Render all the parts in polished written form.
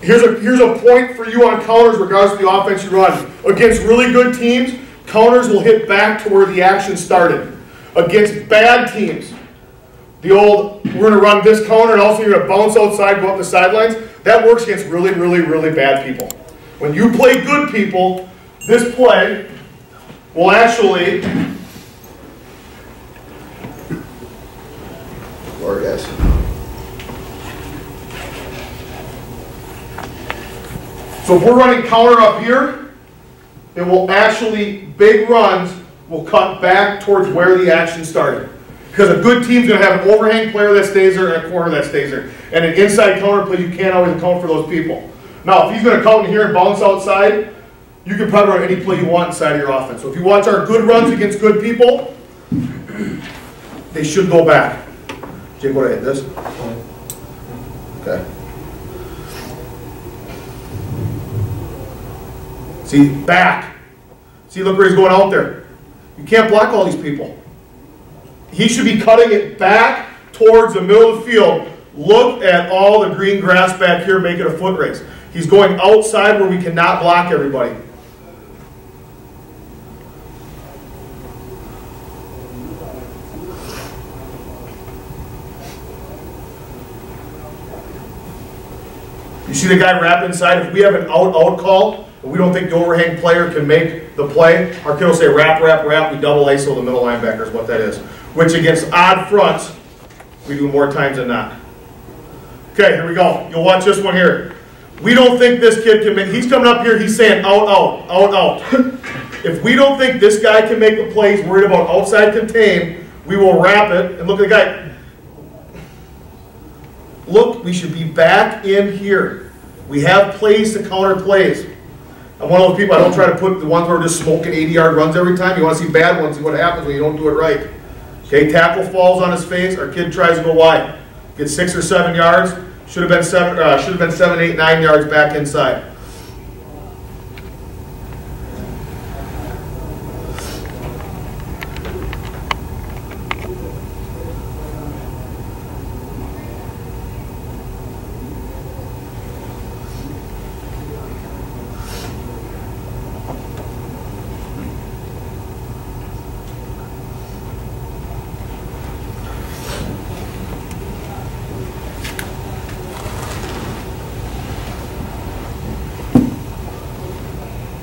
Here's a point for you on counters regardless of the offense you run. Against really good teams, counters will hit back to where the action started. Against bad teams, the old, we're going to run this counter and also you're going to bounce outside, go up the sidelines, that works against really, really, really bad people. When you play good people, this play will actually, Lord, guys. So if we're running counter up here, it will actually, big runs will cut back towards where the action started. Because a good team's going to have an overhang player that stays there and a corner that stays there. And an inside counter play, you can't always account for those people. Now, if he's going to come in here and bounce outside, you can probably run any play you want inside of your offense. So if you watch our good runs against good people, they should go back. Jake, what did I hit this? Okay. See, back. See, look where he's going out there. You can't block all these people. He should be cutting it back towards the middle of the field. Look at all the green grass back here making a foot race. He's going outside where we cannot block everybody. You see the guy wrap inside? If we have an out call, and we don't think the overhang player can make the play, our kid will say wrap, wrap, wrap. We double ISO the middle linebacker is what that is. Which against odd fronts, we do more times than not. Okay, here we go. You'll watch this one here. We don't think this kid can make, he's coming up here, he's saying out, out, out, out. If we don't think this guy can make the play, he's worried about outside contain, we will wrap it, and look at the guy. Look, we should be back in here. We have plays to counter plays. I'm one of those people, I don't try to put the ones where we're just smoking 80-yard runs every time. You want to see bad ones, see what happens when you don't do it right. Okay, tackle falls on his face, our kid tries to go wide. Gets 6 or 7 yards, should have been 7, 8, 9 yards back inside.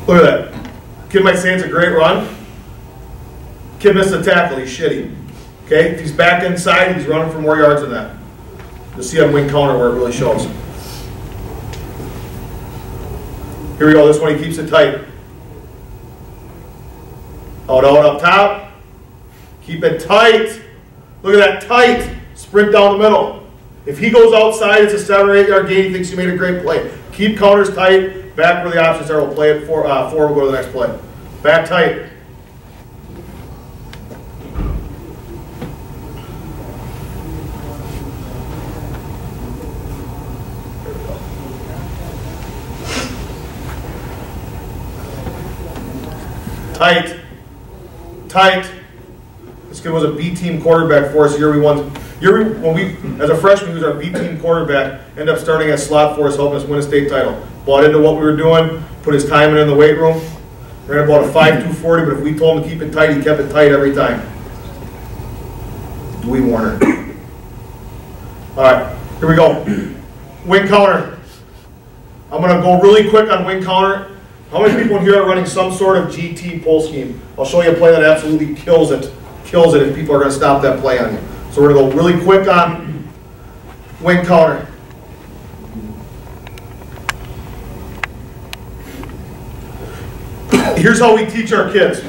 Look at that. Kid might say it's a great run. Kid missed the tackle. He's shitty. Okay? If he's back inside, he's running for more yards than that. You'll see on wing counter where it really shows. Here we go. This one he keeps it tight. Out, out, up top. Keep it tight. Look at that. Tight. Sprint down the middle. If he goes outside, it's a 7 or 8 yard gain. He thinks he made a great play. Keep counters tight. Back where the options are, we'll play it 4, we'll go to the next play. Back tight. Tight. Tight. This kid was a B-team quarterback for us. When we, as a freshman, he was our B-team quarterback, ended up starting at slot for us, helping us win a state title. Bought into what we were doing, put his time in the weight room. Ran about a 5.2 40, but if we told him to keep it tight, he kept it tight every time. Dewey Warner. All right, here we go. Wing counter. I'm going to go really quick on wing counter. How many people in here are running some sort of GT pull scheme? I'll show you a play that absolutely kills it. Kills it if people are going to stop that play on you. So we're going to go really quick on wing counter. Here's how we teach our kids.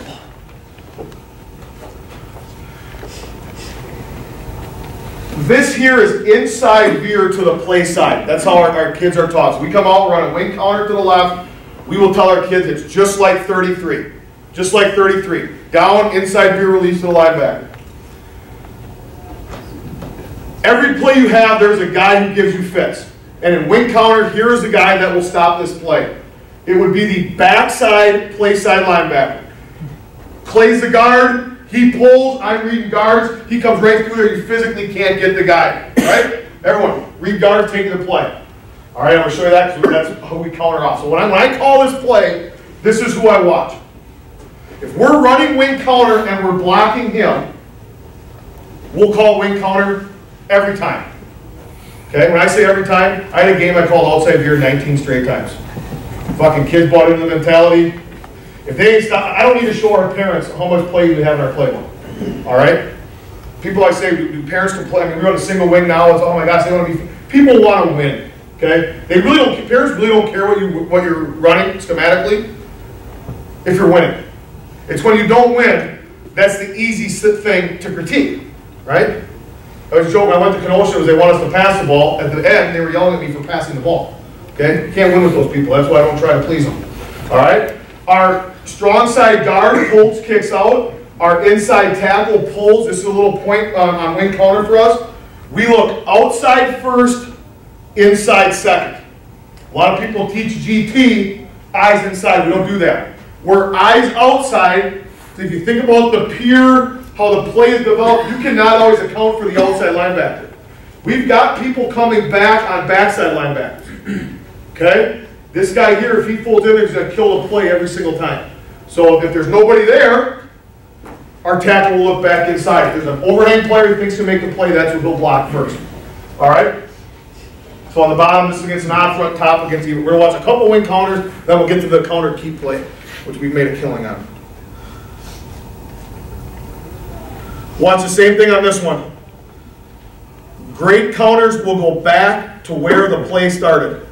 This here is inside veer to the play side. That's how our kids are taught. So we come out, we're on a wing counter to the left. We will tell our kids it's just like 33. Just like 33. Down, inside veer release to the linebacker. Every play you have, there's a guy who gives you fits. And in wing counter, here is the guy that will stop this play. It would be the backside, play side linebacker. Plays the guard, he pulls, I'm reading guards, he comes right through there, you physically can't get the guy, right? Everyone, read guard, take the play. All right, I'm going to show you that because that's how we counter off. So when I call this play, this is who I watch. If we're running wing counter and we're blocking him, we'll call wing counter every time. Okay, when I say every time, I had a game I called outside veer 19 straight times. Fucking kids bought into the mentality. If they ain't stop, I don't need to show our parents how much play we have in our playbook. All right? People I say, do parents can play? I mean, we run a single wing now. It's, oh my gosh, they want to be. People want to win. Okay? They really don't. Parents really don't care what you're running schematically. If you're winning, it's when you don't win that's the easy thing to critique, right? I was joking. I went to Kenosha because they want us to pass the ball. At the end, they were yelling at me for passing the ball. Okay? You can't win with those people. That's why I don't try to please them. All right? Our strong side guard pulls, kicks out. Our inside tackle pulls. This is a little point on wing counter for us. We look outside first, inside second. A lot of people teach GT, eyes inside. We don't do that. We're eyes outside. So if you think about the pure, how the play is developed, you cannot always account for the outside linebacker. We've got people coming back on backside linebackers. Okay? This guy here, if he folds in, he's going to kill the play every single time. So if there's nobody there, our tackle will look back inside. If there's an overhang player who thinks he'll make a play, that's what he'll block first. All right? So on the bottom, this is against an odd front, top against even. We're going to watch a couple wing counters, then we'll get to the counter keep play, which we've made a killing on. Watch the same thing on this one. Great counters will go back to where the play started.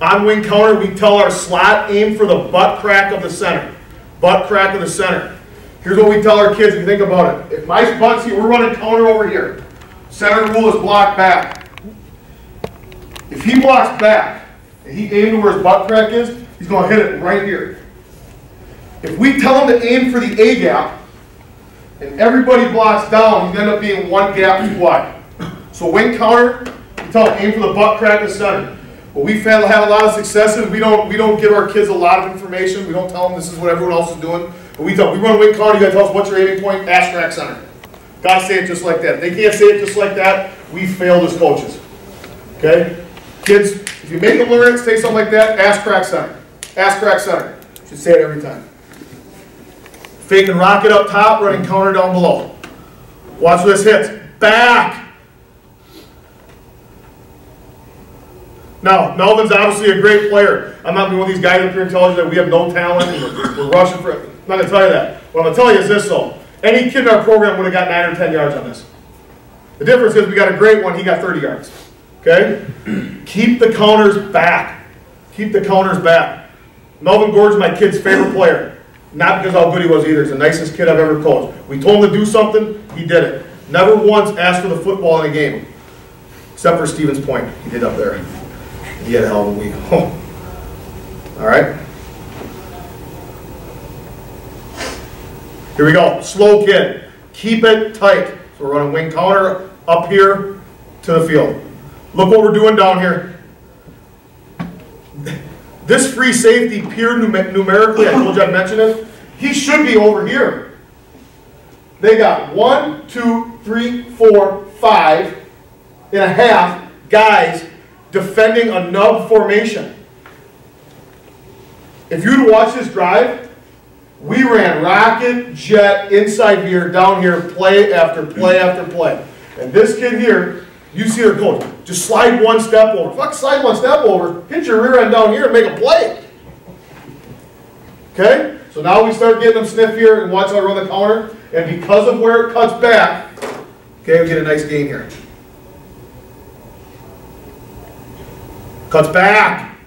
On wing counter, we tell our slot, aim for the butt crack of the center. Butt crack of the center. Here's what we tell our kids, if you think about it. If my butt's here, we're running counter over here. Center rule is block back. If he blocks back, and he aims to where his butt crack is, he's going to hit it right here. If we tell him to aim for the A gap, and everybody blocks down, he's going to end up being one gap too wide. So wing counter, we tell him aim for the butt crack of the center. But we have a lot of successes. We don't give our kids a lot of information. We don't tell them this is what everyone else is doing. But we run wing counter, you got to tell us what's your aiming point, ass crack center. Got to say it just like that. If they can't say it just like that, we failed as coaches. Okay? Kids, if you make them learn it, say something like that, ass crack center. Ass crack center. You should say it every time. Fake and rocket up top, running counter down below. Watch where this hits. Back. Now, Melvin's obviously a great player. I'm not one of these guys up here telling you that we have no talent and we're rushing for it. I'm not going to tell you that. What I'm going to tell you is this, though. Any kid in our program would have got 9 or 10 yards on this. The difference is we got a great one, he got 30 yards. Okay? Keep the counters back. Keep the counters back. Melvin Gordon's my kid's favorite player. Not because how good he was either. He's the nicest kid I've ever coached. We told him to do something, he did it. Never once asked for the football in a game. Except for Stevens Point. He did up there. He had a hell of a week. All right? Here we go. Slow kid. Keep it tight. So we're running wing counter up here to the field. Look what we're doing down here. This free safety, pure numerically, I told you I'd mention it, he should be over here. They got 1, 2, 3, 4, 5 and a half guys defending a nub formation. If you'd watch this drive, we ran rocket, jet, inside veer, down here, play after play after play. And this kid here, you see their coach, just slide one step over. Fuck, slide one step over, hit your rear end down here and make a play. Okay? So now we start getting them sniff here and watch how I run the counter. And because of where it cuts back, okay, we get a nice gain here. Cuts back.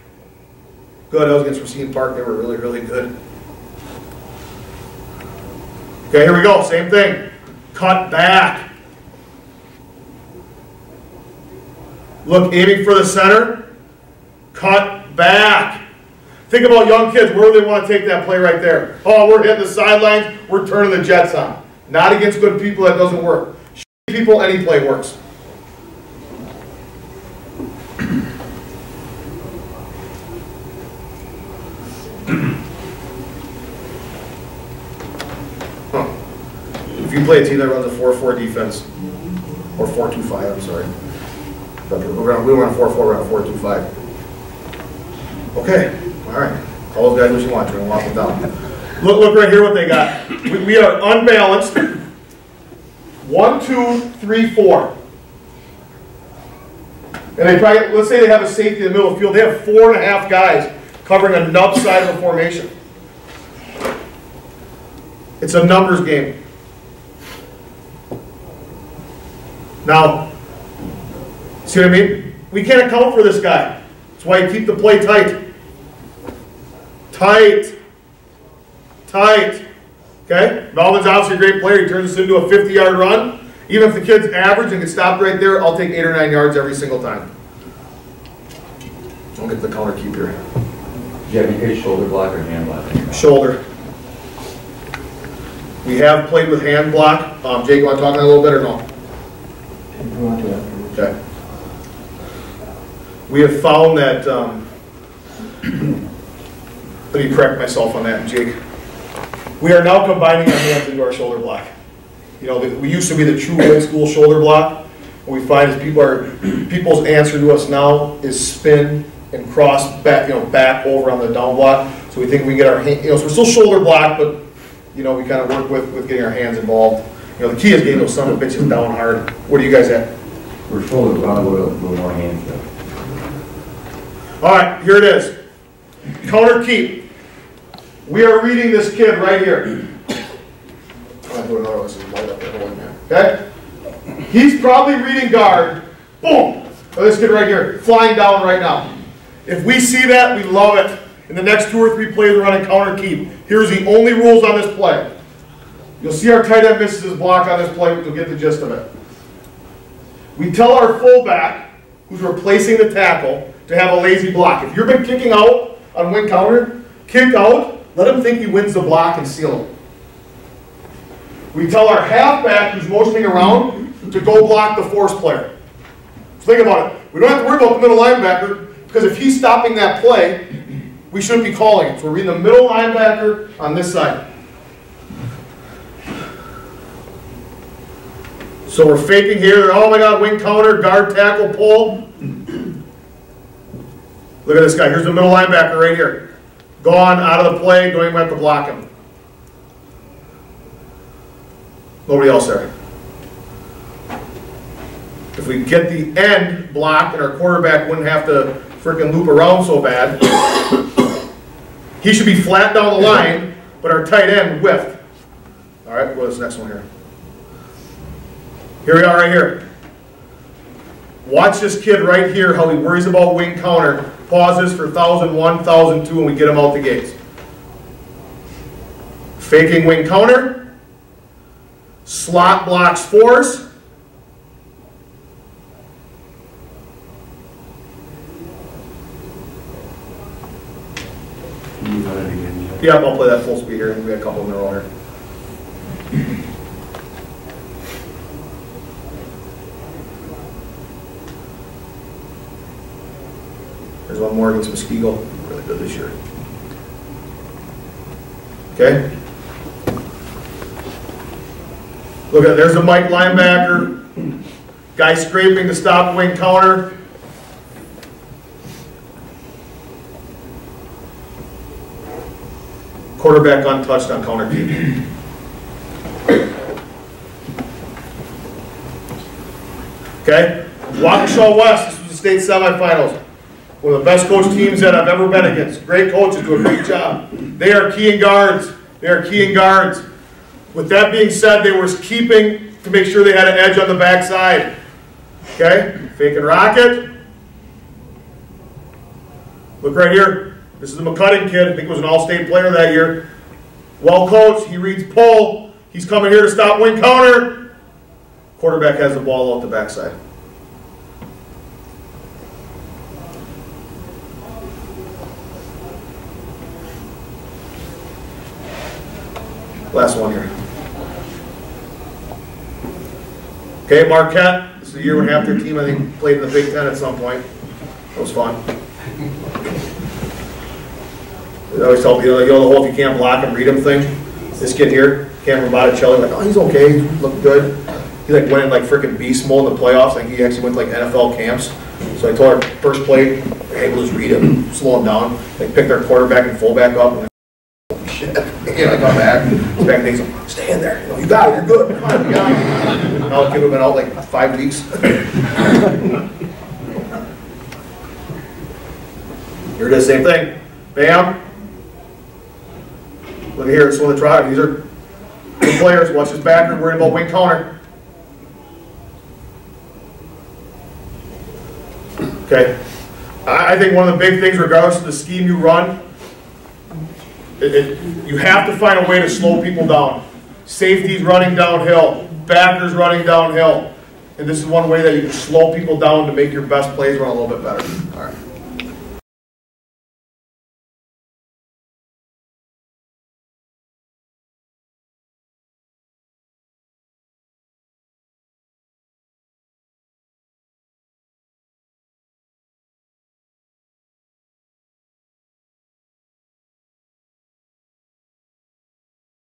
Good, that was against Racine Park. They were really, really good. Okay, here we go. Same thing. Cut back. Look, aiming for the center. Cut back. Think about young kids. Where do they want to take that play right there? Oh, we're hitting the sidelines. We're turning the jets on. Not against good people. That doesn't work. Shitty people, any play works. If you play a team that runs a 4-4 defense, or 4-2-5, I'm sorry. We run a 4-4, we're on a 4-2-5. Okay, all right. Call those guys what you want. We're gonna walk them down. Look right here what they got. We are unbalanced. 1, 2, 3, 4. And they probably, let's say they have a safety in the middle of the field. They have 4.5 guys covering a nub side of the formation. It's a numbers game. Now, see what I mean? We can't account for this guy. That's why you keep the play tight. Tight. Tight. Okay? Melvin's obviously a great player. He turns this into a 50-yard run. Even if the kid's average and gets stopped right there, I'll take 8 or 9 yards every single time. Don't get the counter keep here. Do you have any shoulder block or hand block? Shoulder. We have played with hand block. Jake, you want to talk on that a little bit or no? Okay. We have found that, let me correct myself on that, Jake. We are now combining our hands into our shoulder block. You know, we used to be the true old school shoulder block. What we find is people's answer to us now is spin and cross back, back over on the down block. So we think we can get our hand, so we're still shoulder block, but we kind of work with getting our hands involved. The key is getting those son of bitches down hard. What are you guys at? We're shoulder block with a little more hands though. All right, here it is. Counter keep. We are reading this kid right here. I'll put another one so light up there. Okay? He's probably reading guard. Boom! This kid right here, flying down right now. If we see that, we love it. In the next 2 or 3 plays, we're running counter keep. Here's the only rules on this play. You'll see our tight end misses his block on this play, but you'll get the gist of it. We tell our fullback, who's replacing the tackle, to have a lazy block. If you've been kicking out on wing counter, kick out, let him think he wins the block and seal him. We tell our halfback, who's motioning around, to go block the force player. So think about it. We don't have to worry about the middle linebacker, because if he's stopping that play, we shouldn't be calling it. So we're reading the middle linebacker on this side. So we're faking here. Oh my God, wing counter, guard, tackle, pull. Look at this guy. Here's the middle linebacker right here. Gone, out of the play, don't even have to block him. Nobody else there. If we get the end blocked and our quarterback wouldn't have to freaking loop around so bad, he should be flat down the line, but our tight end whiffed. All right, go to this next one here. Here we are right here. Watch this kid right here, how he worries about wing counter, pauses for 1,001, 1,002, and we get him out the gates. Faking wing counter, slot blocks force. Yep, I'll play that full speed here. We got a couple in a row here. There's one more against Muskego. Really good this year. Okay? Look at, there's the Mike linebacker. Guy scraping to stop wing counter. Quarterback untouched on counter keep. Okay? Waukesha West, this was the state semifinals. One of the best coached teams that I've ever been against. Great coaches do a great job. They are keying guards. They are keying guards. With that being said, they were keeping to make sure they had an edge on the backside. Okay? Fake and rocket. Look right here. This is the McCutting kid. I think he was an all-state player that year. Well coached. He reads pull. He's coming here to stop wing counter. Quarterback has the ball out the backside. Last one here. Okay, Marquette. This is the year when half their team, I think, played in the Big Ten at some point. That was fun. I always tell people, the whole if you can't block him, read him thing. This kid here, Cameron Botticelli, like, oh, he's okay, he looked good. He like went in like freaking beast mode in the playoffs. Like he actually went to like NFL camps. So I told our first play, they're able to just read him, slow him down. They pick their quarterback and fullback up. And holy shit. You know, I come back. It's back and things. Stay in there. You know, you got it. You're good. Come on, you got it. Now the kid would have been out like 5 weeks. Here it is, same thing. Bam. Look here, it's one of the drive. These are good players. Watch his backer, worried about wing counter. Okay. I think one of the big things, regardless of the scheme you run, you have to find a way to slow people down. Safety's running downhill, backers running downhill. And this is one way that you can slow people down to make your best plays run a little bit better. All right.